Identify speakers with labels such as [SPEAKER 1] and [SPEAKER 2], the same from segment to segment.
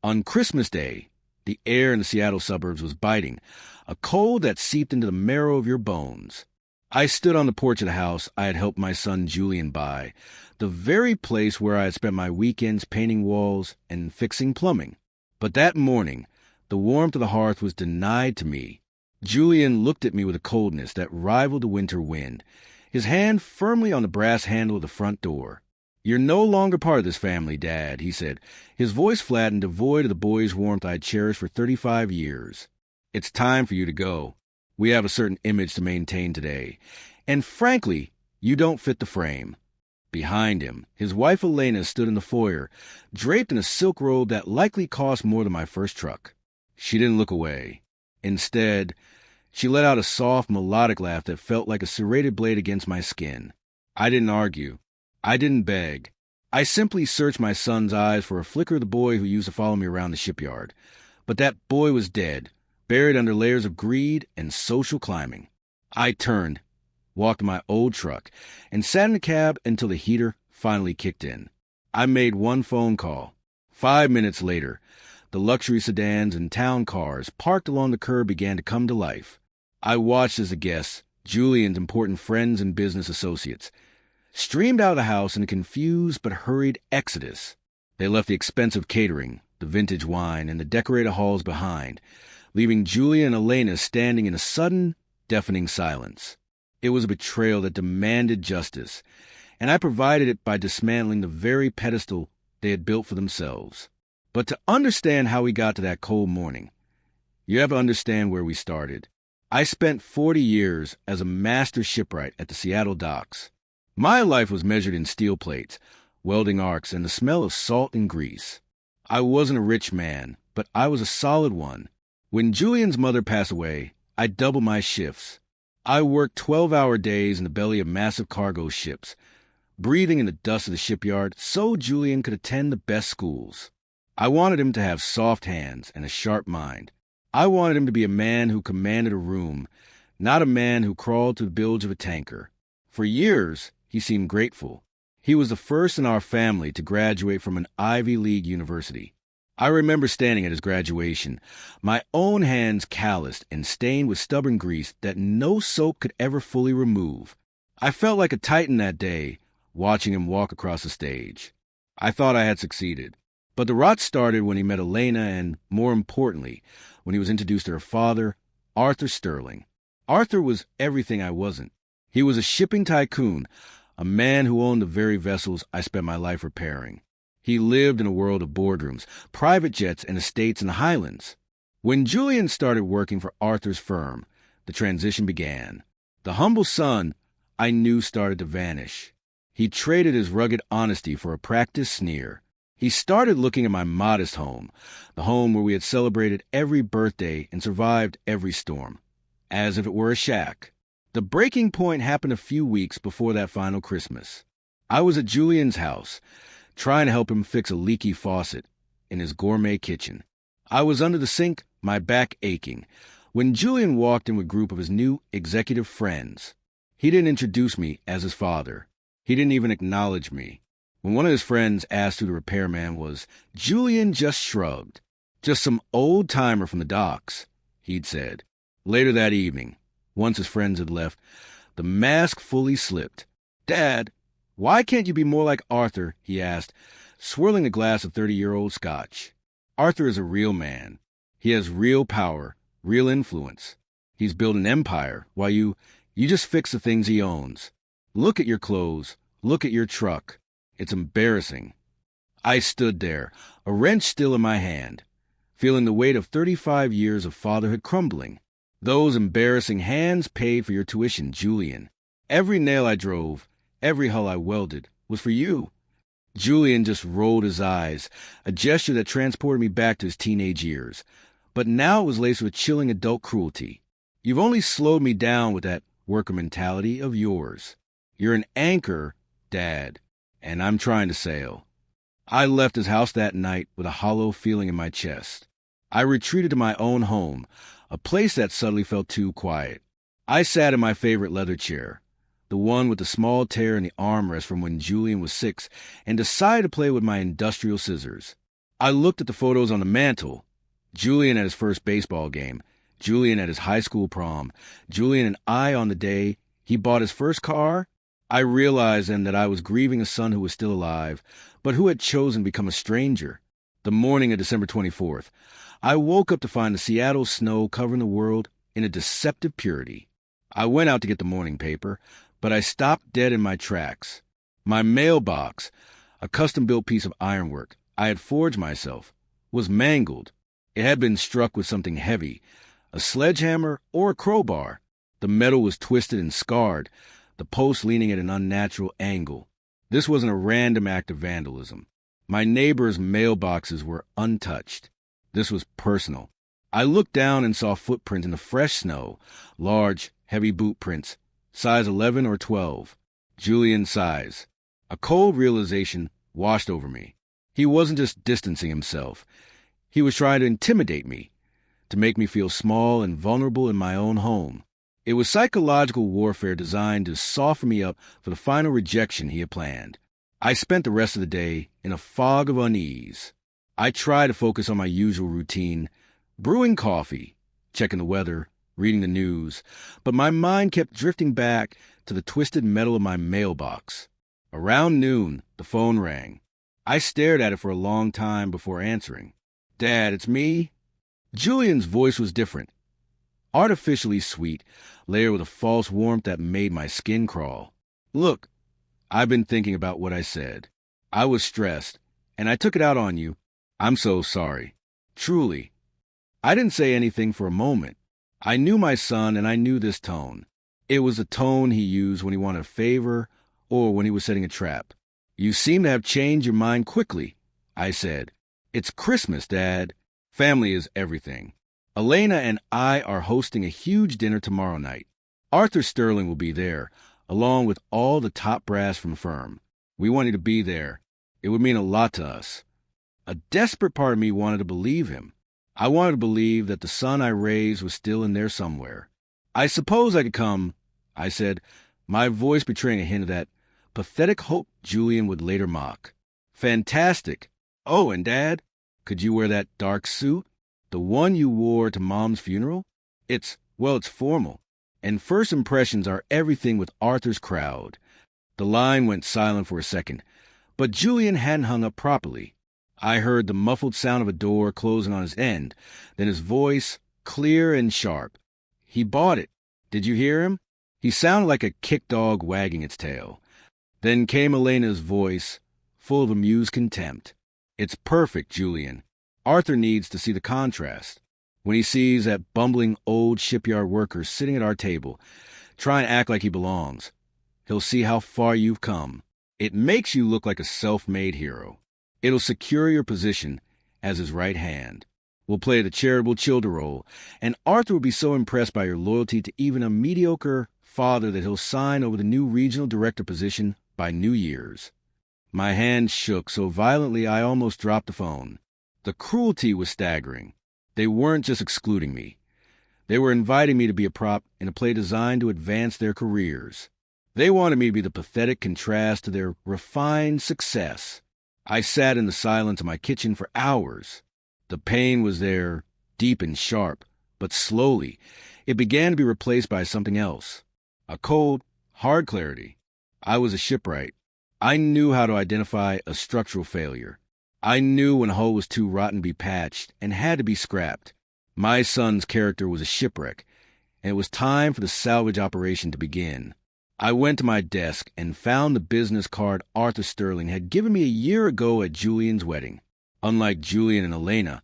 [SPEAKER 1] On Christmas Day, the air in the Seattle suburbs was biting, a cold that seeped into the marrow of your bones. I stood on the porch of the house I had helped my son Julian buy, the very place where I had spent my weekends painting walls and fixing plumbing. But that morning, the warmth of the hearth was denied to me. Julian looked at me with a coldness that rivaled the winter wind, his hand firmly on the brass handle of the front door. "You're no longer part of this family, Dad," he said, his voice flat and devoid of the boyish warmth I had cherished for 35 years. "It's time for you to go. We have a certain image to maintain today. And frankly, you don't fit the frame." Behind him, his wife Elena stood in the foyer, draped in a silk robe that likely cost more than my first truck. She didn't look away. Instead, she let out a soft, melodic laugh that felt like a serrated blade against my skin. I didn't argue. I didn't beg. I simply searched my son's eyes for a flicker of the boy who used to follow me around the shipyard. But that boy was dead, buried under layers of greed and social climbing. I turned, walked to my old truck, and sat in the cab until the heater finally kicked in. I made one phone call. 5 minutes later, the luxury sedans and town cars parked along the curb began to come to life. I watched as the guests, Julian's important friends and business associates, streamed out of the house in a confused but hurried exodus. They left the expensive catering, the vintage wine, and the decorated halls behind, leaving Julia and Elena standing in a sudden, deafening silence. It was a betrayal that demanded justice, and I provided it by dismantling the very pedestal they had built for themselves. But to understand how we got to that cold morning, you have to understand where we started. I spent 40 years as a master shipwright at the Seattle docks. My life was measured in steel plates, welding arcs, and the smell of salt and grease. I wasn't a rich man, but I was a solid one. When Julian's mother passed away, I doubled my shifts. I worked 12-hour days in the belly of massive cargo ships, breathing in the dust of the shipyard so Julian could attend the best schools. I wanted him to have soft hands and a sharp mind. I wanted him to be a man who commanded a room, not a man who crawled to the bilge of a tanker. For years, he seemed grateful. He was the first in our family to graduate from an Ivy League university. I remember standing at his graduation, my own hands calloused and stained with stubborn grease that no soap could ever fully remove. I felt like a titan that day, watching him walk across the stage. I thought I had succeeded. But the rot started when he met Elena and, more importantly, when he was introduced to her father, Arthur Sterling. Arthur was everything I wasn't. He was a shipping tycoon, a man who owned the very vessels I spent my life repairing. He lived in a world of boardrooms, private jets, and estates in the Highlands. When Julian started working for Arthur's firm, the transition began. The humble son I knew started to vanish. He traded his rugged honesty for a practiced sneer. He started looking at my modest home, the home where we had celebrated every birthday and survived every storm, as if it were a shack. The breaking point happened a few weeks before that final Christmas. I was at Julian's house, trying to help him fix a leaky faucet in his gourmet kitchen. I was under the sink, my back aching, when Julian walked in with a group of his new executive friends. He didn't introduce me as his father. He didn't even acknowledge me. When one of his friends asked who the repairman was, Julian just shrugged. "Just some old-timer from the docks," he'd said. Later that evening, once his friends had left, the mask fully slipped. "Dad, why can't you be more like Arthur?" he asked, swirling a glass of 30-year-old scotch. "Arthur is a real man. He has real power, real influence. He's built an empire, while you just fix the things he owns. Look at your clothes. Look at your truck. It's embarrassing." I stood there, a wrench still in my hand, feeling the weight of 35 years of fatherhood crumbling. Those embarrassing hands paid for your tuition, Julian. Every nail I drove, every hull I welded, was for you. Julian just rolled his eyes, a gesture that transported me back to his teenage years. But now it was laced with chilling adult cruelty. "You've only slowed me down with that worker mentality of yours. You're an anchor, Dad, and I'm trying to sail." I left his house that night with a hollow feeling in my chest. I retreated to my own home, a place that suddenly felt too quiet. I sat in my favorite leather chair, the one with the small tear in the armrest from when Julian was 6, and decided to play with my industrial scissors. I looked at the photos on the mantle. Julian at his first baseball game, Julian at his high school prom, Julian and I on the day he bought his first car. I realized then that I was grieving a son who was still alive, but who had chosen to become a stranger. The morning of December 24th, I woke up to find the Seattle snow covering the world in a deceptive purity. I went out to get the morning paper, but I stopped dead in my tracks. My mailbox, a custom-built piece of ironwork I had forged myself, was mangled. It had been struck with something heavy, a sledgehammer or a crowbar. The metal was twisted and scarred, the post leaning at an unnatural angle. This wasn't a random act of vandalism. My neighbors' mailboxes were untouched. This was personal. I looked down and saw footprints in the fresh snow, large, heavy boot prints, size 11 or 12, Julian's size. A cold realization washed over me. He wasn't just distancing himself. He was trying to intimidate me, to make me feel small and vulnerable in my own home. It was psychological warfare designed to soften me up for the final rejection he had planned. I spent the rest of the day in a fog of unease. I tried to focus on my usual routine, brewing coffee, checking the weather, reading the news, but my mind kept drifting back to the twisted metal of my mailbox. Around noon, the phone rang. I stared at it for a long time before answering. "Dad, it's me." Julian's voice was different. Artificially sweet, layered with a false warmth that made my skin crawl. "Look, I've been thinking about what I said. I was stressed, and I took it out on you. I'm so sorry. Truly." I didn't say anything for a moment. I knew my son, and I knew this tone. It was the tone he used when he wanted a favor or when he was setting a trap. "You seem to have changed your mind quickly," I said. "It's Christmas, Dad. Family is everything. Elena and I are hosting a huge dinner tomorrow night. Arthur Sterling will be there, along with all the top brass from the firm. We want you to be there. It would mean a lot to us." A desperate part of me wanted to believe him. I wanted to believe that the son I raised was still in there somewhere. "I suppose I could come," I said, my voice betraying a hint of that pathetic hope Julian would later mock. "Fantastic. Oh, and Dad, could you wear that dark suit? The one you wore to Mom's funeral? It's formal. And first impressions are everything with Arthur's crowd." The line went silent for a second, but Julian hadn't hung up properly. I heard the muffled sound of a door closing on his end, then his voice, clear and sharp. "He bought it. Did you hear him?" He sounded like a kick dog wagging its tail. Then came Elena's voice, full of amused contempt. "It's perfect, Julian. Arthur needs to see the contrast. When he sees that bumbling old shipyard worker sitting at our table, trying to act like he belongs, he'll see how far you've come. It makes you look like a self-made hero. It'll secure your position as his right hand. We'll play the charitable childer role, and Arthur will be so impressed by your loyalty to even a mediocre father that he'll sign over the new regional director position by New Year's." My hand shook so violently I almost dropped the phone. The cruelty was staggering. They weren't just excluding me. They were inviting me to be a prop in a play designed to advance their careers. They wanted me to be the pathetic contrast to their refined success. I sat in the silence of my kitchen for hours. The pain was there, deep and sharp, but slowly it began to be replaced by something else. A cold, hard clarity. I was a shipwright. I knew how to identify a structural failure. I knew when a hull was too rotten to be patched and had to be scrapped. My son's character was a shipwreck, and it was time for the salvage operation to begin. I went to my desk and found the business card Arthur Sterling had given me a year ago at Julian's wedding. Unlike Julian and Elena,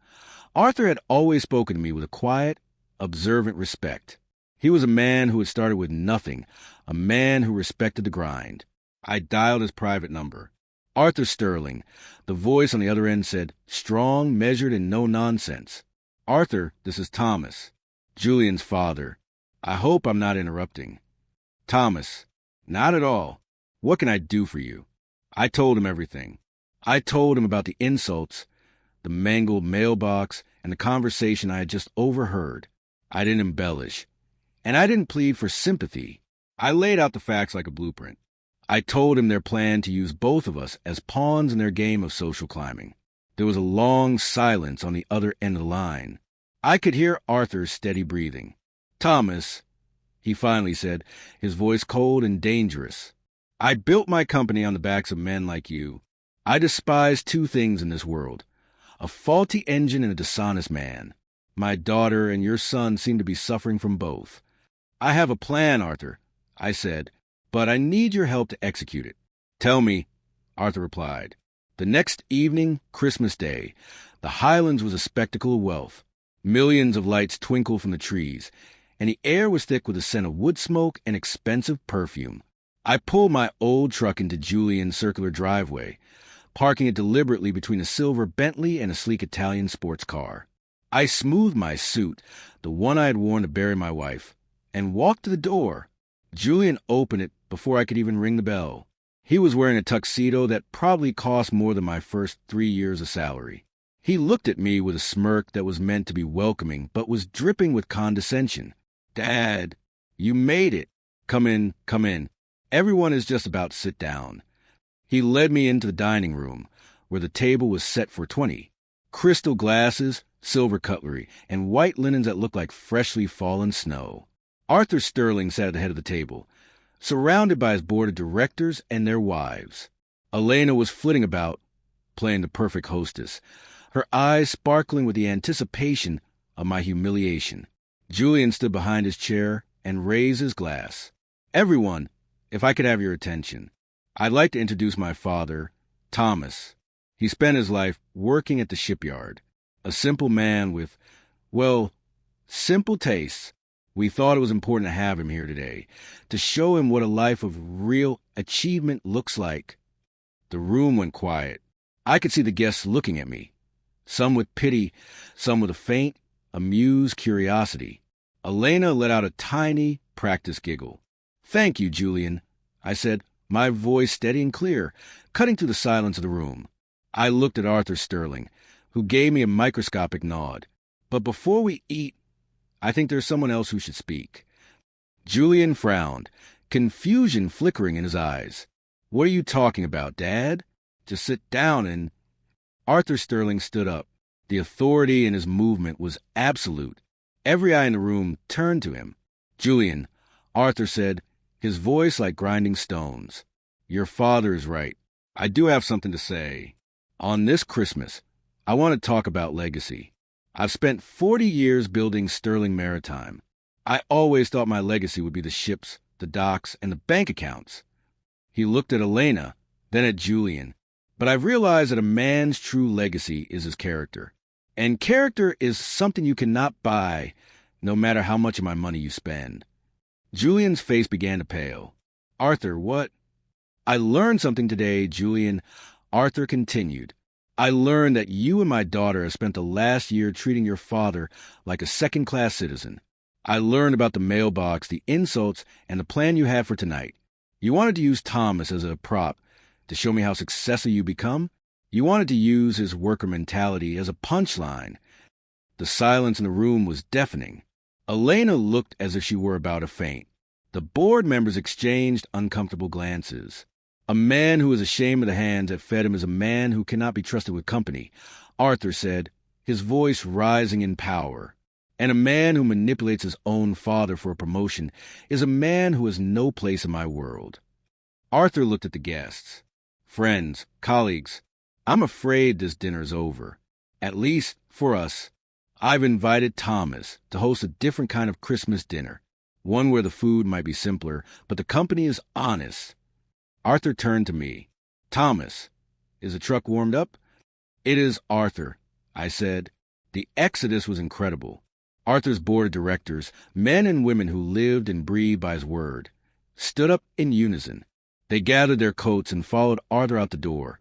[SPEAKER 1] Arthur had always spoken to me with a quiet, observant respect. He was a man who had started with nothing, a man who respected the grind. I dialed his private number. Arthur Sterling. The voice on the other end said, strong, measured, and no nonsense. "Arthur, this is Thomas, Julian's father. I hope I'm not interrupting." "Thomas, not at all. What can I do for you?" I told him everything. I told him about the insults, the mangled mailbox, and the conversation I had just overheard. I didn't embellish, and I didn't plead for sympathy. I laid out the facts like a blueprint. I told him their plan to use both of us as pawns in their game of social climbing. There was a long silence on the other end of the line. I could hear Arthur's steady breathing. "Thomas," he finally said, his voice cold and dangerous, "I built my company on the backs of men like you. I despise two things in this world: a faulty engine and a dishonest man. My daughter and your son seem to be suffering from both." "I have a plan, Arthur," I said, "but I need your help to execute it." "Tell me," Arthur replied. The next evening, Christmas Day, the Highlands was a spectacle of wealth. Millions of lights twinkled from the trees, and the air was thick with the scent of wood smoke and expensive perfume. I pulled my old truck into Julian's circular driveway, parking it deliberately between a silver Bentley and a sleek Italian sports car. I smoothed my suit, the one I had worn to bury my wife, and walked to the door. Julian opened it before I could even ring the bell. He was wearing a tuxedo that probably cost more than my first 3 years of salary. He looked at me with a smirk that was meant to be welcoming, but was dripping with condescension. "Dad, you made it. Come in, come in. Everyone is just about to sit down." He led me into the dining room, where the table was set for 20. Crystal glasses, silver cutlery, and white linens that looked like freshly fallen snow. Arthur Sterling sat at the head of the table, surrounded by his board of directors and their wives. Elena was flitting about, playing the perfect hostess, her eyes sparkling with the anticipation of my humiliation. Julian stood behind his chair and raised his glass. "Everyone, if I could have your attention, I'd like to introduce my father, Thomas. He spent his life working at the shipyard. A simple man with, well, simple tastes. We thought it was important to have him here today, to show him what a life of real achievement looks like." The room went quiet. I could see the guests looking at me, some with pity, some with a faint, amused curiosity. Elena let out a tiny, practiced giggle. "Thank you, Julian," I said, my voice steady and clear, cutting through the silence of the room. I looked at Arthur Sterling, who gave me a microscopic nod. "But before we eat, I think there's someone else who should speak." Julian frowned, confusion flickering in his eyes. "What are you talking about, Dad? Just sit down and—" Arthur Sterling stood up. The authority in his movement was absolute. Every eye in the room turned to him. "Julian," Arthur said, his voice like grinding stones, "your father is right. I do have something to say. On this Christmas, I want to talk about legacy. I've spent 40 years building Sterling Maritime. I always thought my legacy would be the ships, the docks, and the bank accounts." He looked at Elena, then at Julian. "But I've realized that a man's true legacy is his character. And character is something you cannot buy, no matter how much of my money you spend." Julian's face began to pale. "Arthur, what—" "I learned something today, Julian," Arthur continued. "I learned that you and my daughter have spent the last year treating your father like a second-class citizen. I learned about the mailbox, the insults, and the plan you have for tonight. You wanted to use Thomas as a prop to show me how successful you become. You wanted to use his worker mentality as a punchline." The silence in the room was deafening. Elena looked as if she were about to faint. The board members exchanged uncomfortable glances. "A man who is ashamed of the hands that fed him is a man who cannot be trusted with company," Arthur said, his voice rising in power. "And a man who manipulates his own father for a promotion is a man who has no place in my world." Arthur looked at the guests. "Friends, colleagues, I'm afraid this dinner's over. At least, for us. I've invited Thomas to host a different kind of Christmas dinner, one where the food might be simpler, but the company is honest." Arthur turned to me. "Thomas, is the truck warmed up?" "It is, Arthur," I said. The exodus was incredible. Arthur's board of directors, men and women who lived and breathed by his word, stood up in unison. They gathered their coats and followed Arthur out the door,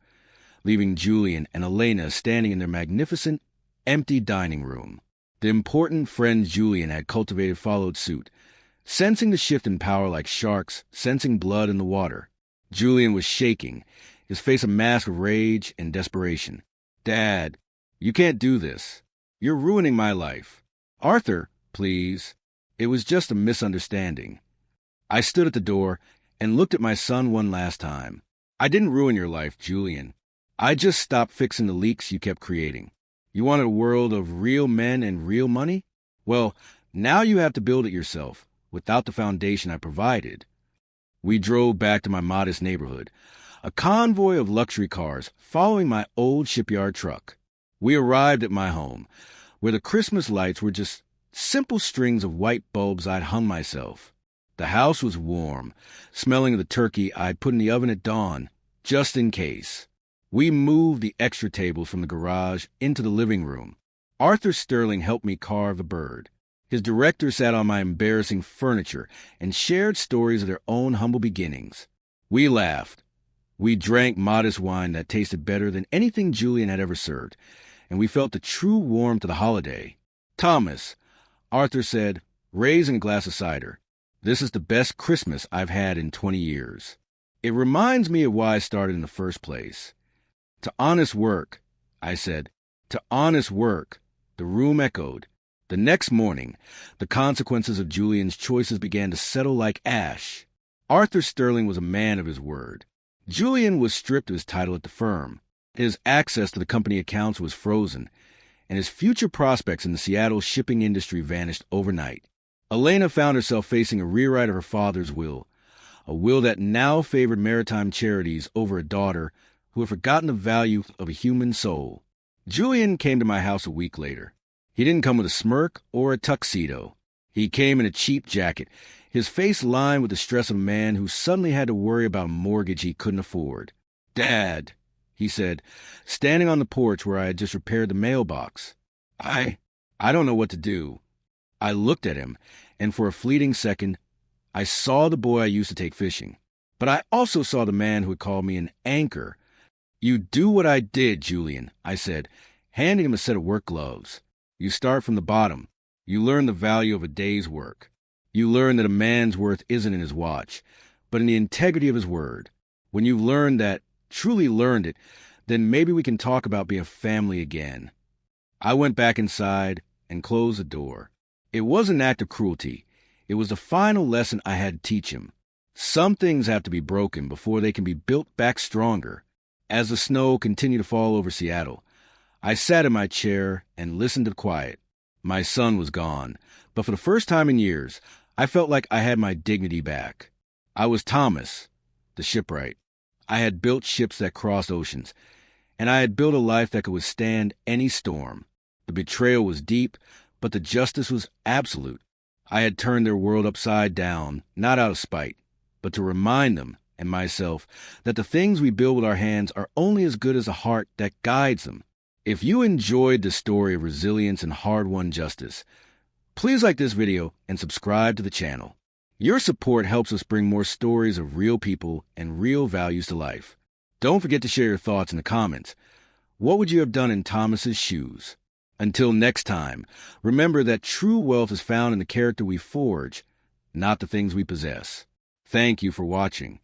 [SPEAKER 1] leaving Julian and Elena standing in their magnificent, empty dining room. The important friends Julian had cultivated followed suit, sensing the shift in power like sharks sensing blood in the water. Julian was shaking, his face a mask of rage and desperation. "Dad, you can't do this. You're ruining my life." "Arthur, please. It was just a misunderstanding." I stood at the door and looked at my son one last time. "I didn't ruin your life, Julian. I just stopped fixing the leaks you kept creating. You wanted a world of real men and real money? Well, now you have to build it yourself, without the foundation I provided. We drove back to my modest neighborhood, a convoy of luxury cars following my old shipyard truck. We arrived at my home, where the Christmas lights were just simple strings of white bulbs I'd hung myself. The house was warm, smelling of the turkey I'd put in the oven at dawn, just in case. We moved the extra tables from the garage into the living room. Arthur Sterling helped me carve a bird. His director sat on my embarrassing furniture and shared stories of their own humble beginnings. We laughed. We drank modest wine that tasted better than anything Julian had ever served, and we felt the true warmth of the holiday. "Thomas," Arthur said, raising a glass of cider, "this is the best Christmas I've had in 20 years. It reminds me of why I started in the first place." "To honest work," I said. "To honest work," the room echoed. The next morning, the consequences of Julian's choices began to settle like ash. Arthur Sterling was a man of his word. Julian was stripped of his title at the firm. His access to the company accounts was frozen, and his future prospects in the Seattle shipping industry vanished overnight. Elena found herself facing a rewrite of her father's will, a will that now favored maritime charities over a daughter who had forgotten the value of a human soul. Julian came to my house a week later. He didn't come with a smirk or a tuxedo. He came in a cheap jacket, his face lined with the stress of a man who suddenly had to worry about a mortgage he couldn't afford. "Dad," he said, standing on the porch where I had just repaired the mailbox. I don't know what to do." I looked at him, and for a fleeting second, I saw the boy I used to take fishing. But I also saw the man who had called me an anchor. "You do what I did, Julian," I said, handing him a set of work gloves. "You start from the bottom. You learn the value of a day's work. You learn that a man's worth isn't in his watch, but in the integrity of his word. When you've learned that, truly learned it, then maybe we can talk about being a family again." I went back inside and closed the door. It wasn't an act of cruelty. It was the final lesson I had to teach him. Some things have to be broken before they can be built back stronger. As the snow continued to fall over Seattle, I sat in my chair and listened to the quiet. My son was gone, but for the first time in years, I felt like I had my dignity back. I was Thomas, the shipwright. I had built ships that crossed oceans, and I had built a life that could withstand any storm. The betrayal was deep, but the justice was absolute. I had turned their world upside down, not out of spite, but to remind them and myself that the things we build with our hands are only as good as the heart that guides them. If you enjoyed the story of resilience and hard-won justice, please like this video and subscribe to the channel. Your support helps us bring more stories of real people and real values to life. Don't forget to share your thoughts in the comments. What would you have done in Thomas's shoes? Until next time, remember that true wealth is found in the character we forge, not the things we possess. Thank you for watching.